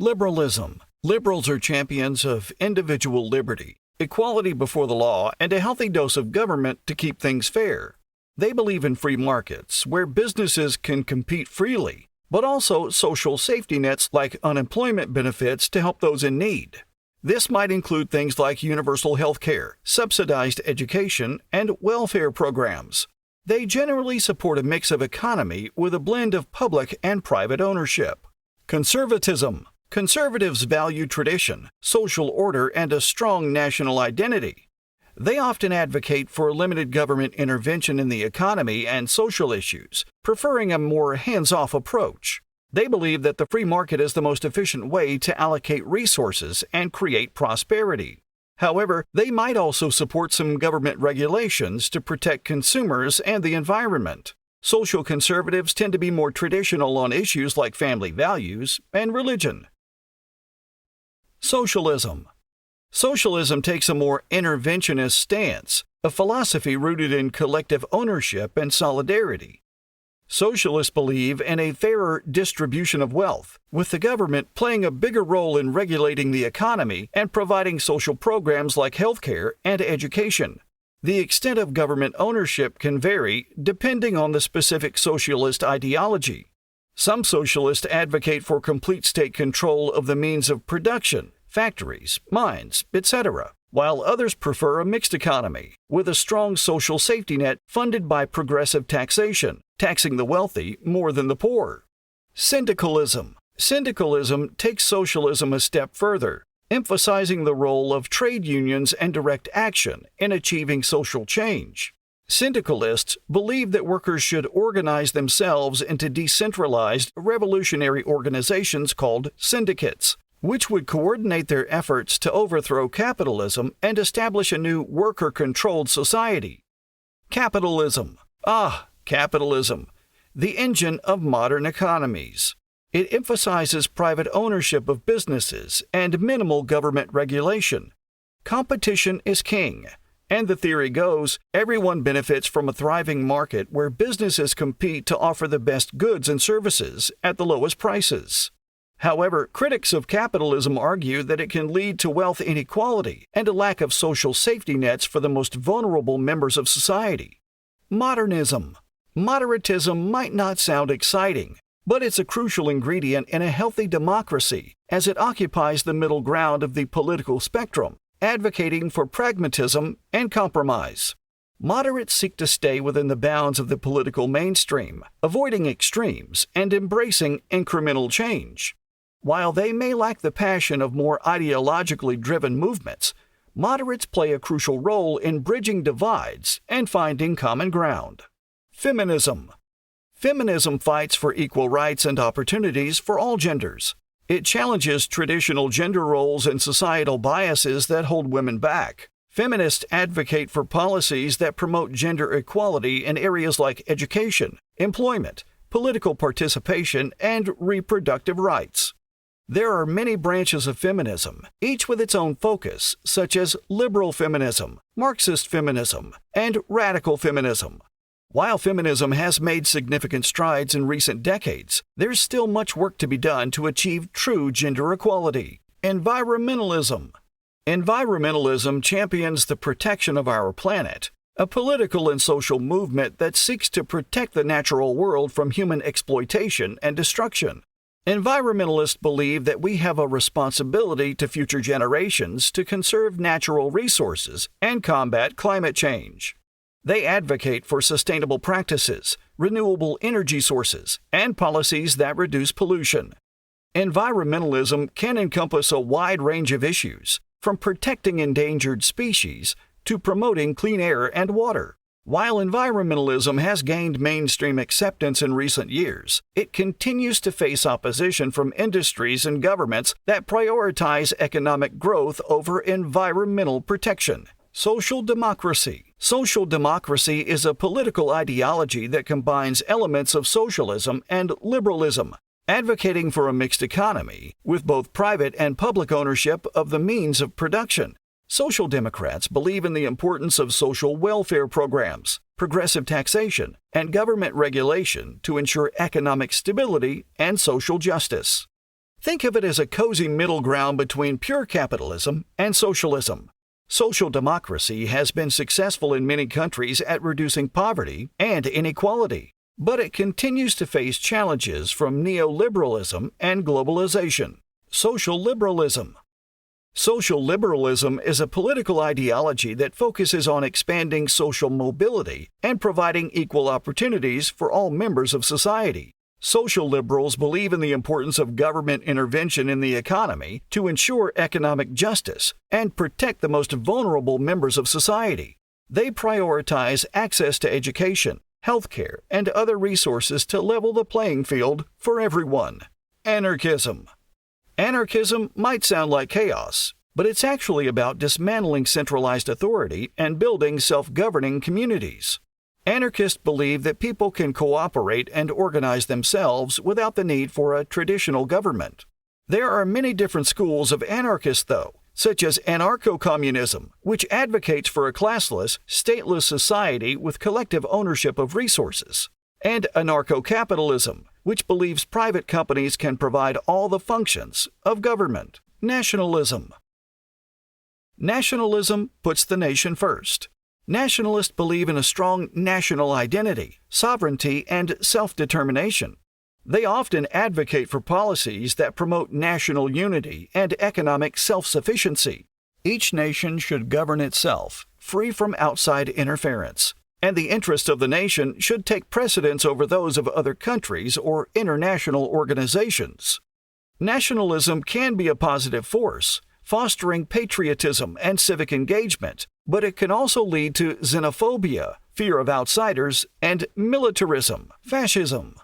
Liberalism. Liberals are champions of individual liberty, equality before the law, and a healthy dose of government to keep things fair. They believe in free markets, where businesses can compete freely, but also social safety nets like unemployment benefits to help those in need. This might include things like universal health care, subsidized education, and welfare programs. They generally support a mix of economy with a blend of public and private ownership. Conservatism. Conservatives value tradition, social order, and a strong national identity. They often advocate for limited government intervention in the economy and social issues, preferring a more hands-off approach. They believe that the free market is the most efficient way to allocate resources and create prosperity. However, they might also support some government regulations to protect consumers and the environment. Social conservatives tend to be more traditional on issues like family values and religion. Socialism. Socialism takes a more interventionist stance, a philosophy rooted in collective ownership and solidarity. Socialists believe in a fairer distribution of wealth, with the government playing a bigger role in regulating the economy and providing social programs like healthcare and education. The extent of government ownership can vary depending on the specific socialist ideology. Some socialists advocate for complete state control of the means of production, factories, mines, etc., while others prefer a mixed economy, with a strong social safety net funded by progressive taxation, taxing the wealthy more than the poor. Syndicalism. Syndicalism takes socialism a step further, emphasizing the role of trade unions and direct action in achieving social change. Syndicalists believe that workers should organize themselves into decentralized, revolutionary organizations called syndicates, which would coordinate their efforts to overthrow capitalism and establish a new worker-controlled society. Capitalism. Capitalism, the engine of modern economies. It emphasizes private ownership of businesses and minimal government regulation. Competition is king, and the theory goes, everyone benefits from a thriving market where businesses compete to offer the best goods and services at the lowest prices. However, critics of capitalism argue that it can lead to wealth inequality and a lack of social safety nets for the most vulnerable members of society. Modernism. Moderatism might not sound exciting, but it's a crucial ingredient in a healthy democracy as it occupies the middle ground of the political spectrum, advocating for pragmatism and compromise. Moderates seek to stay within the bounds of the political mainstream, avoiding extremes and embracing incremental change. While they may lack the passion of more ideologically driven movements, moderates play a crucial role in bridging divides and finding common ground. Feminism. Feminism fights for equal rights and opportunities for all genders. It challenges traditional gender roles and societal biases that hold women back. Feminists advocate for policies that promote gender equality in areas like education, employment, political participation, and reproductive rights. There are many branches of feminism, each with its own focus, such as liberal feminism, Marxist feminism, and radical feminism. While feminism has made significant strides in recent decades, there's still much work to be done to achieve true gender equality. Environmentalism. Environmentalism champions the protection of our planet, a political and social movement that seeks to protect the natural world from human exploitation and destruction. Environmentalists believe that we have a responsibility to future generations to conserve natural resources and combat climate change. They advocate for sustainable practices, renewable energy sources, and policies that reduce pollution. Environmentalism can encompass a wide range of issues, from protecting endangered species to promoting clean air and water. While environmentalism has gained mainstream acceptance in recent years, it continues to face opposition from industries and governments that prioritize economic growth over environmental protection. Social democracy. Social democracy is a political ideology that combines elements of socialism and liberalism, advocating for a mixed economy with both private and public ownership of the means of production. Social Democrats believe in the importance of social welfare programs, progressive taxation, and government regulation to ensure economic stability and social justice. Think of it as a cozy middle ground between pure capitalism and socialism. Social democracy has been successful in many countries at reducing poverty and inequality, but it continues to face challenges from neoliberalism and globalization. Social liberalism. Social liberalism is a political ideology that focuses on expanding social mobility and providing equal opportunities for all members of society. Social liberals believe in the importance of government intervention in the economy to ensure economic justice and protect the most vulnerable members of society. They prioritize access to education, healthcare, and other resources to level the playing field for everyone. Anarchism. Anarchism might sound like chaos, but it's actually about dismantling centralized authority and building self-governing communities. Anarchists believe that people can cooperate and organize themselves without the need for a traditional government. There are many different schools of anarchists, though, such as anarcho-communism, which advocates for a classless, stateless society with collective ownership of resources, and anarcho-capitalism, which believes private companies can provide all the functions of government. Nationalism. Nationalism puts the nation first. Nationalists believe in a strong national identity, sovereignty, and self-determination. They often advocate for policies that promote national unity and economic self-sufficiency. Each nation should govern itself, free from outside interference, and the interests of the nation should take precedence over those of other countries or international organizations. Nationalism can be a positive force, fostering patriotism and civic engagement, but it can also lead to xenophobia, fear of outsiders, and militarism, fascism.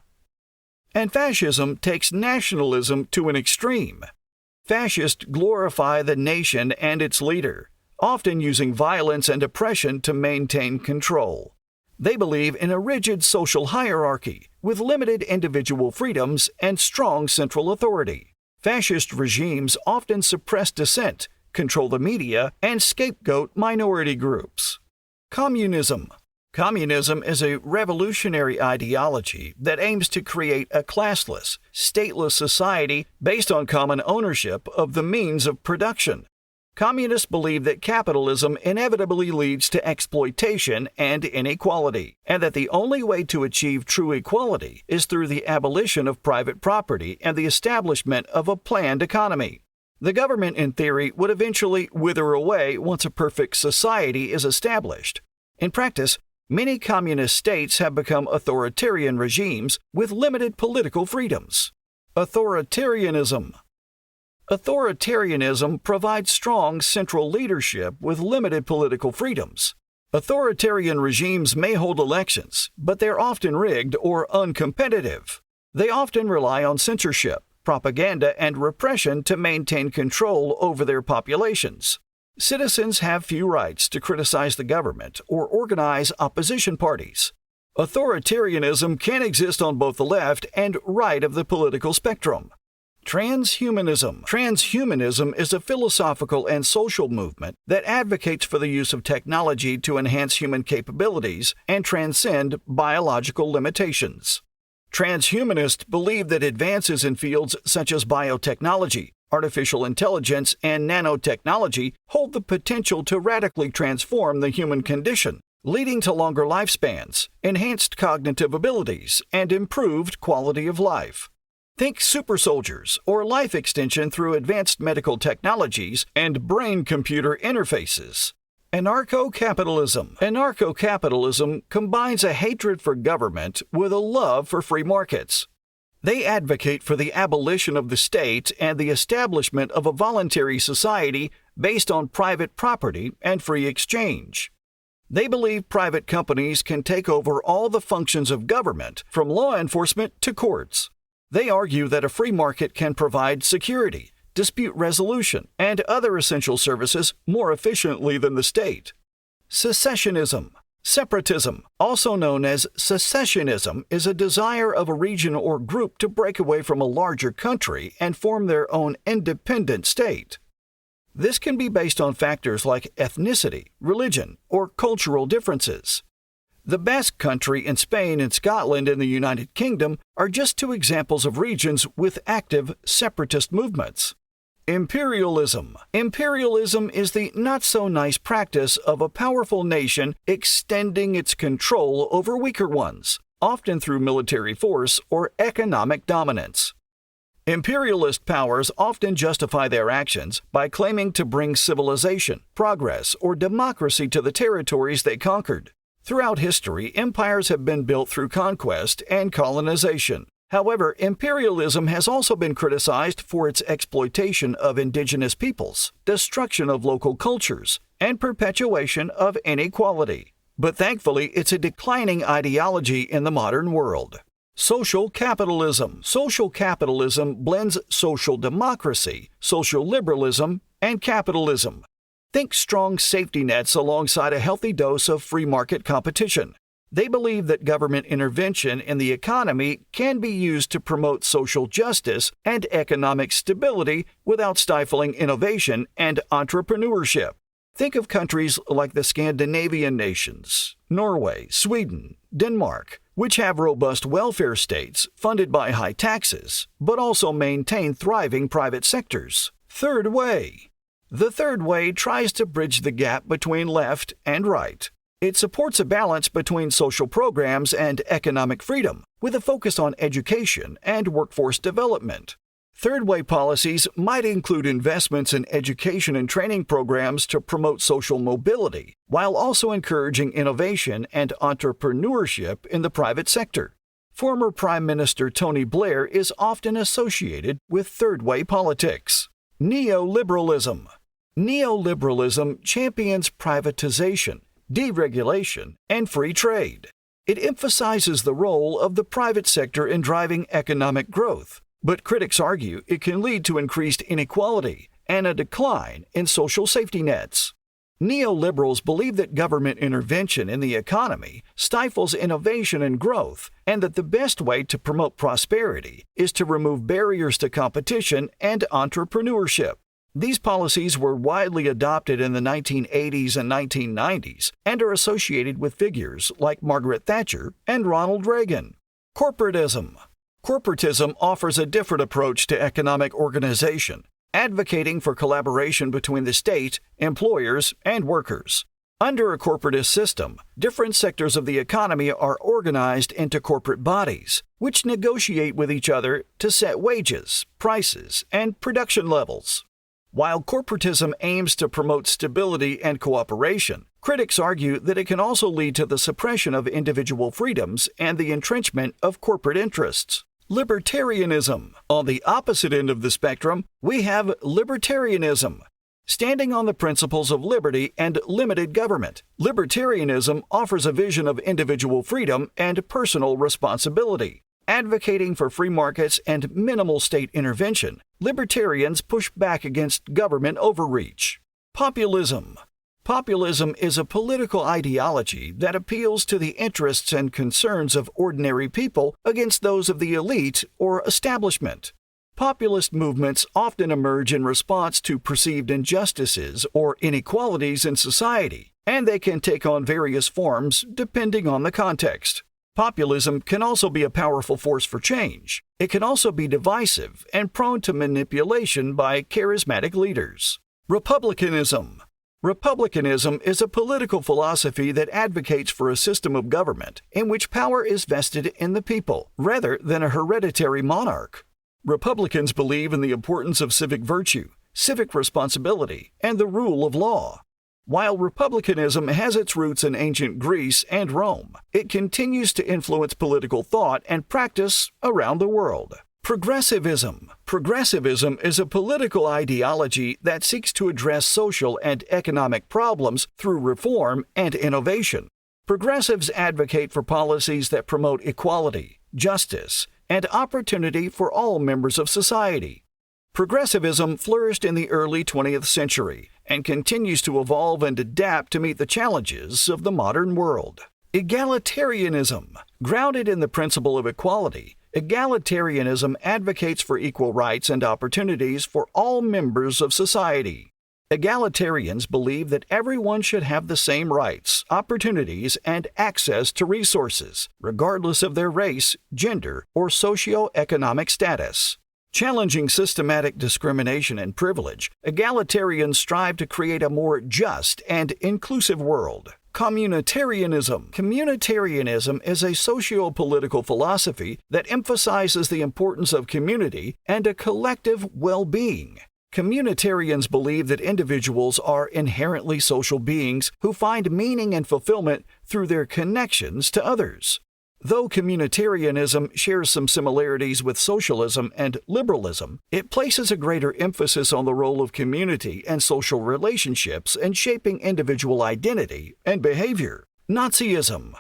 And fascism takes nationalism to an extreme. Fascists glorify the nation and its leader, often using violence and oppression to maintain control. They believe in a rigid social hierarchy with limited individual freedoms and strong central authority. Fascist regimes often suppress dissent, control the media, and scapegoat minority groups. Communism. Communism is a revolutionary ideology that aims to create a classless, stateless society based on common ownership of the means of production. Communists believe that capitalism inevitably leads to exploitation and inequality, and that the only way to achieve true equality is through the abolition of private property and the establishment of a planned economy. The government, in theory, would eventually wither away once a perfect society is established. In practice, many communist states have become authoritarian regimes with limited political freedoms. Authoritarianism. Authoritarianism provides strong central leadership with limited political freedoms. Authoritarian regimes may hold elections, but they're often rigged or uncompetitive. They often rely on censorship, propaganda, and repression to maintain control over their populations. Citizens have few rights to criticize the government or organize opposition parties. Authoritarianism can exist on both the left and right of the political spectrum. Transhumanism. Transhumanism is a philosophical and social movement that advocates for the use of technology to enhance human capabilities and transcend biological limitations. Transhumanists believe that advances in fields such as biotechnology, artificial intelligence, and nanotechnology hold the potential to radically transform the human condition, leading to longer lifespans, enhanced cognitive abilities, and improved quality of life. Think super soldiers or life extension through advanced medical technologies and brain-computer interfaces. Anarcho-capitalism. Anarcho-capitalism combines a hatred for government with a love for free markets. They advocate for the abolition of the state and the establishment of a voluntary society based on private property and free exchange. They believe private companies can take over all the functions of government, from law enforcement to courts. They argue that a free market can provide security, dispute resolution, and other essential services more efficiently than the state. Secessionism. Separatism, also known as secessionism, is a desire of a region or group to break away from a larger country and form their own independent state. This can be based on factors like ethnicity, religion, or cultural differences. The Basque Country in Spain and Scotland in the United Kingdom are just two examples of regions with active separatist movements. Imperialism. Imperialism is the not-so-nice practice of a powerful nation extending its control over weaker ones, often through military force or economic dominance. Imperialist powers often justify their actions by claiming to bring civilization, progress, or democracy to the territories they conquered. Throughout history, empires have been built through conquest and colonization. However, imperialism has also been criticized for its exploitation of indigenous peoples, destruction of local cultures, and perpetuation of inequality. But thankfully, it's a declining ideology in the modern world. Social capitalism. Social capitalism blends social democracy, social liberalism, and capitalism. Think strong safety nets alongside a healthy dose of free market competition. They believe that government intervention in the economy can be used to promote social justice and economic stability without stifling innovation and entrepreneurship. Think of countries like the Scandinavian nations, Norway, Sweden, Denmark, which have robust welfare states funded by high taxes, but also maintain thriving private sectors. Third way. The third way tries to bridge the gap between left and right. It supports a balance between social programs and economic freedom, with a focus on education and workforce development. Third way policies might include investments in education and training programs to promote social mobility, while also encouraging innovation and entrepreneurship in the private sector. Former Prime Minister Tony Blair is often associated with third way politics. Neoliberalism. Neoliberalism champions privatization, deregulation, and free trade. It emphasizes the role of the private sector in driving economic growth, but critics argue it can lead to increased inequality and a decline in social safety nets. Neoliberals believe that government intervention in the economy stifles innovation and growth, and that the best way to promote prosperity is to remove barriers to competition and entrepreneurship. These policies were widely adopted in the 1980s and 1990s and are associated with figures like Margaret Thatcher and Ronald Reagan. Corporatism. Corporatism offers a different approach to economic organization, advocating for collaboration between the state, employers, and workers. Under a corporatist system, different sectors of the economy are organized into corporate bodies, which negotiate with each other to set wages, prices, and production levels. While corporatism aims to promote stability and cooperation, critics argue that it can also lead to the suppression of individual freedoms and the entrenchment of corporate interests. Libertarianism. On the opposite end of the spectrum, we have libertarianism. Standing on the principles of liberty and limited government, libertarianism offers a vision of individual freedom and personal responsibility. Advocating for free markets and minimal state intervention, libertarians push back against government overreach. Populism. Populism is a political ideology that appeals to the interests and concerns of ordinary people against those of the elite or establishment. Populist movements often emerge in response to perceived injustices or inequalities in society, and they can take on various forms depending on the context. Populism can also be a powerful force for change. It can also be divisive and prone to manipulation by charismatic leaders. Republicanism. Republicanism is a political philosophy that advocates for a system of government in which power is vested in the people, rather than a hereditary monarch. Republicans believe in the importance of civic virtue, civic responsibility, and the rule of law. While republicanism has its roots in ancient Greece and Rome, it continues to influence political thought and practice around the world. Progressivism. Progressivism is a political ideology that seeks to address social and economic problems through reform and innovation. Progressives advocate for policies that promote equality, justice, and opportunity for all members of society. Progressivism flourished in the early 20th century and continues to evolve and adapt to meet the challenges of the modern world. Egalitarianism. Grounded in the principle of equality, egalitarianism advocates for equal rights and opportunities for all members of society. Egalitarians believe that everyone should have the same rights, opportunities, and access to resources, regardless of their race, gender, or socioeconomic status. Challenging systematic discrimination and privilege, egalitarians strive to create a more just and inclusive world. Communitarianism. Communitarianism is a socio-political philosophy that emphasizes the importance of community and a collective well-being. Communitarians believe that individuals are inherently social beings who find meaning and fulfillment through their connections to others. Though communitarianism shares some similarities with socialism and liberalism, it places a greater emphasis on the role of community and social relationships in shaping individual identity and behavior. Nazism.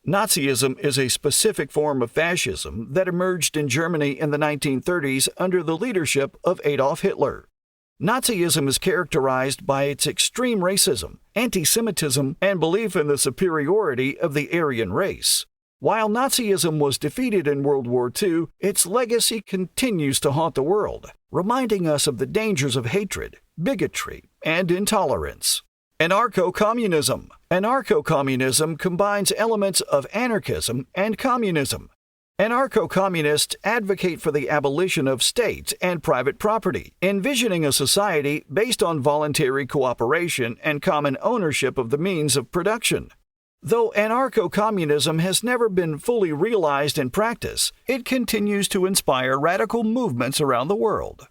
Nazism is a specific form of fascism that emerged in Germany in the 1930s under the leadership of Adolf Hitler. Nazism is characterized by its extreme racism, anti-Semitism, and belief in the superiority of the Aryan race. While Nazism was defeated in World War II, its legacy continues to haunt the world, reminding us of the dangers of hatred, bigotry, and intolerance. Anarcho-communism. Anarcho-communism combines elements of anarchism and communism. Anarcho-communists advocate for the abolition of state and private property, envisioning a society based on voluntary cooperation and common ownership of the means of production. Though anarcho-communism has never been fully realized in practice, it continues to inspire radical movements around the world.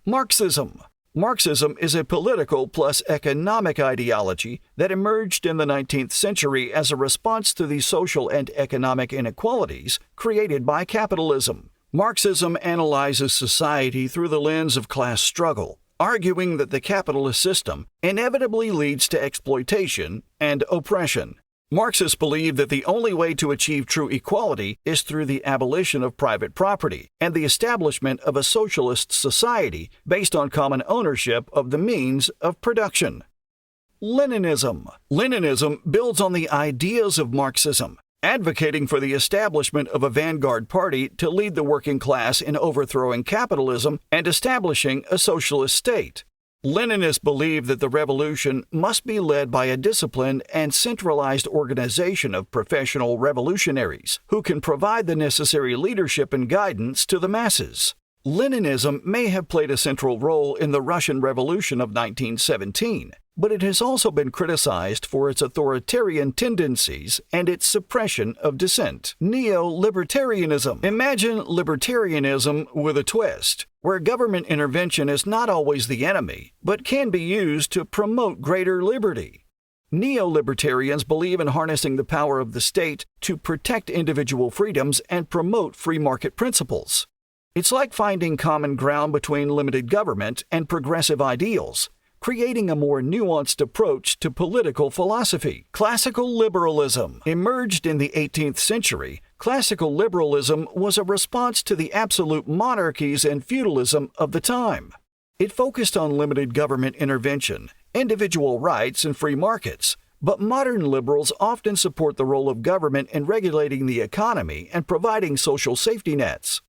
Marxism. Marxism is a political plus economic ideology that emerged in the 19th century as a response to the social and economic inequalities created by capitalism. Marxism analyzes society through the lens of class struggle, arguing that the capitalist system inevitably leads to exploitation and oppression. Marxists believe that the only way to achieve true equality is through the abolition of private property and the establishment of a socialist society based on common ownership of the means of production. Leninism. Leninism builds on the ideas of Marxism, advocating for the establishment of a vanguard party to lead the working class in overthrowing capitalism and establishing a socialist state. Leninists believe that the revolution must be led by a disciplined and centralized organization of professional revolutionaries who can provide the necessary leadership and guidance to the masses. Leninism may have played a central role in the Russian Revolution of 1917, but it has also been criticized for its authoritarian tendencies and its suppression of dissent. Neo-libertarianism. Imagine libertarianism with a twist, where government intervention is not always the enemy, but can be used to promote greater liberty. Neo-libertarians believe in harnessing the power of the state to protect individual freedoms and promote free market principles. It's like finding common ground between limited government and progressive ideals, creating a more nuanced approach to political philosophy. Classical liberalism. Emerged in the 18th century, classical liberalism was a response to the absolute monarchies and feudalism of the time. It focused on limited government intervention, individual rights, and free markets, but modern liberals often support the role of government in regulating the economy and providing social safety nets.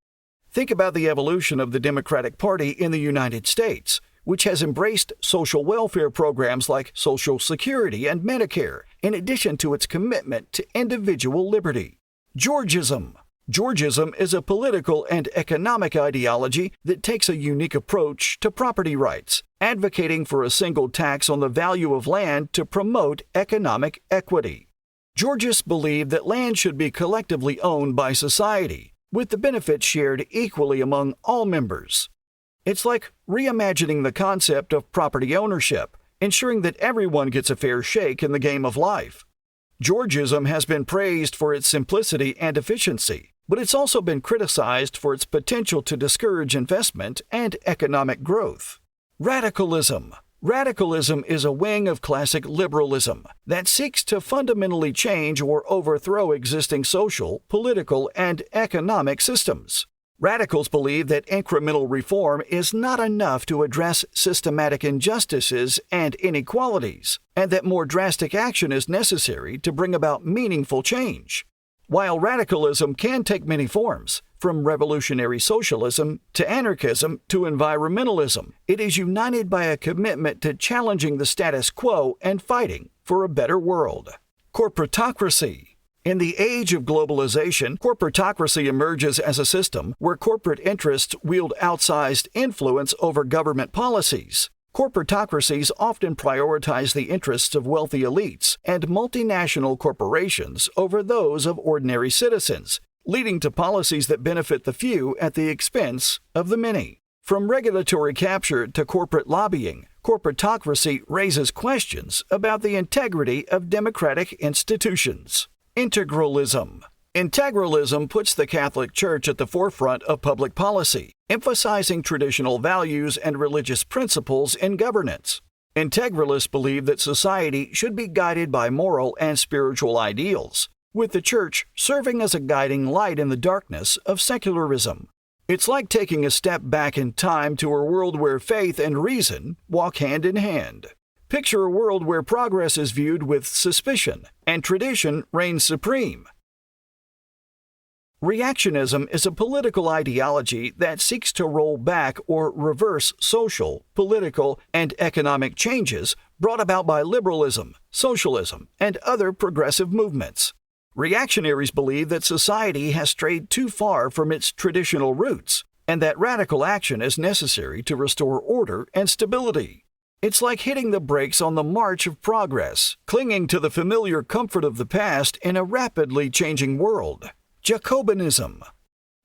Think about the evolution of the Democratic Party in the United States, which has embraced social welfare programs like Social Security and Medicare, in addition to its commitment to individual liberty. Georgism. Georgism is a political and economic ideology that takes a unique approach to property rights, advocating for a single tax on the value of land to promote economic equity. Georgists believe that land should be collectively owned by society, with the benefits shared equally among all members. It's like reimagining the concept of property ownership, ensuring that everyone gets a fair shake in the game of life. Georgism has been praised for its simplicity and efficiency, but it's also been criticized for its potential to discourage investment and economic growth. Radicalism. Radicalism is a wing of classic liberalism that seeks to fundamentally change or overthrow existing social, political, and economic systems. Radicals believe that incremental reform is not enough to address systematic injustices and inequalities, and that more drastic action is necessary to bring about meaningful change. While radicalism can take many forms, From revolutionary socialism to anarchism to environmentalism, it is united by a commitment to challenging the status quo and fighting for a better world. Corporatocracy. In the age of globalization, corporatocracy emerges as a system where corporate interests wield outsized influence over government policies. Corporatocracies often prioritize the interests of wealthy elites and multinational corporations over those of ordinary citizens, leading to policies that benefit the few at the expense of the many. From regulatory capture to corporate lobbying, corporatocracy raises questions about the integrity of democratic institutions. Integralism. Integralism puts the Catholic Church at the forefront of public policy, emphasizing traditional values and religious principles in governance. Integralists believe that society should be guided by moral and spiritual ideals, with the Church serving as a guiding light in the darkness of secularism. It's like taking a step back in time to a world where faith and reason walk hand in hand. Picture a world where progress is viewed with suspicion and tradition reigns supreme. Reactionism is a political ideology that seeks to roll back or reverse social, political, and economic changes brought about by liberalism, socialism, and other progressive movements. Reactionaries believe that society has strayed too far from its traditional roots and that radical action is necessary to restore order and stability. It's like hitting the brakes on the march of progress, clinging to the familiar comfort of the past in a rapidly changing world. Jacobinism.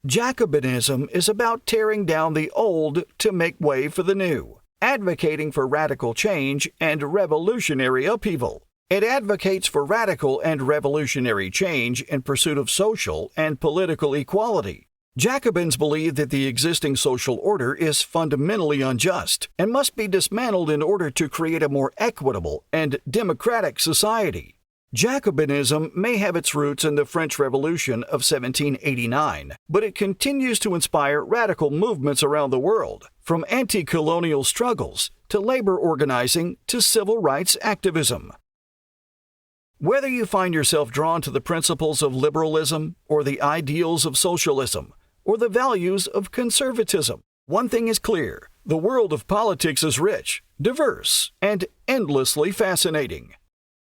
Jacobinism is about tearing down the old to make way for the new, advocating for radical change and revolutionary upheaval. It advocates for radical and revolutionary change in pursuit of social and political equality. Jacobins believe that the existing social order is fundamentally unjust and must be dismantled in order to create a more equitable and democratic society. Jacobinism may have its roots in the French Revolution of 1789, but it continues to inspire radical movements around the world, from anti-colonial struggles to labor organizing to civil rights activism. Whether you find yourself drawn to the principles of liberalism or the ideals of socialism or the values of conservatism, one thing is clear: the world of politics is rich, diverse, and endlessly fascinating.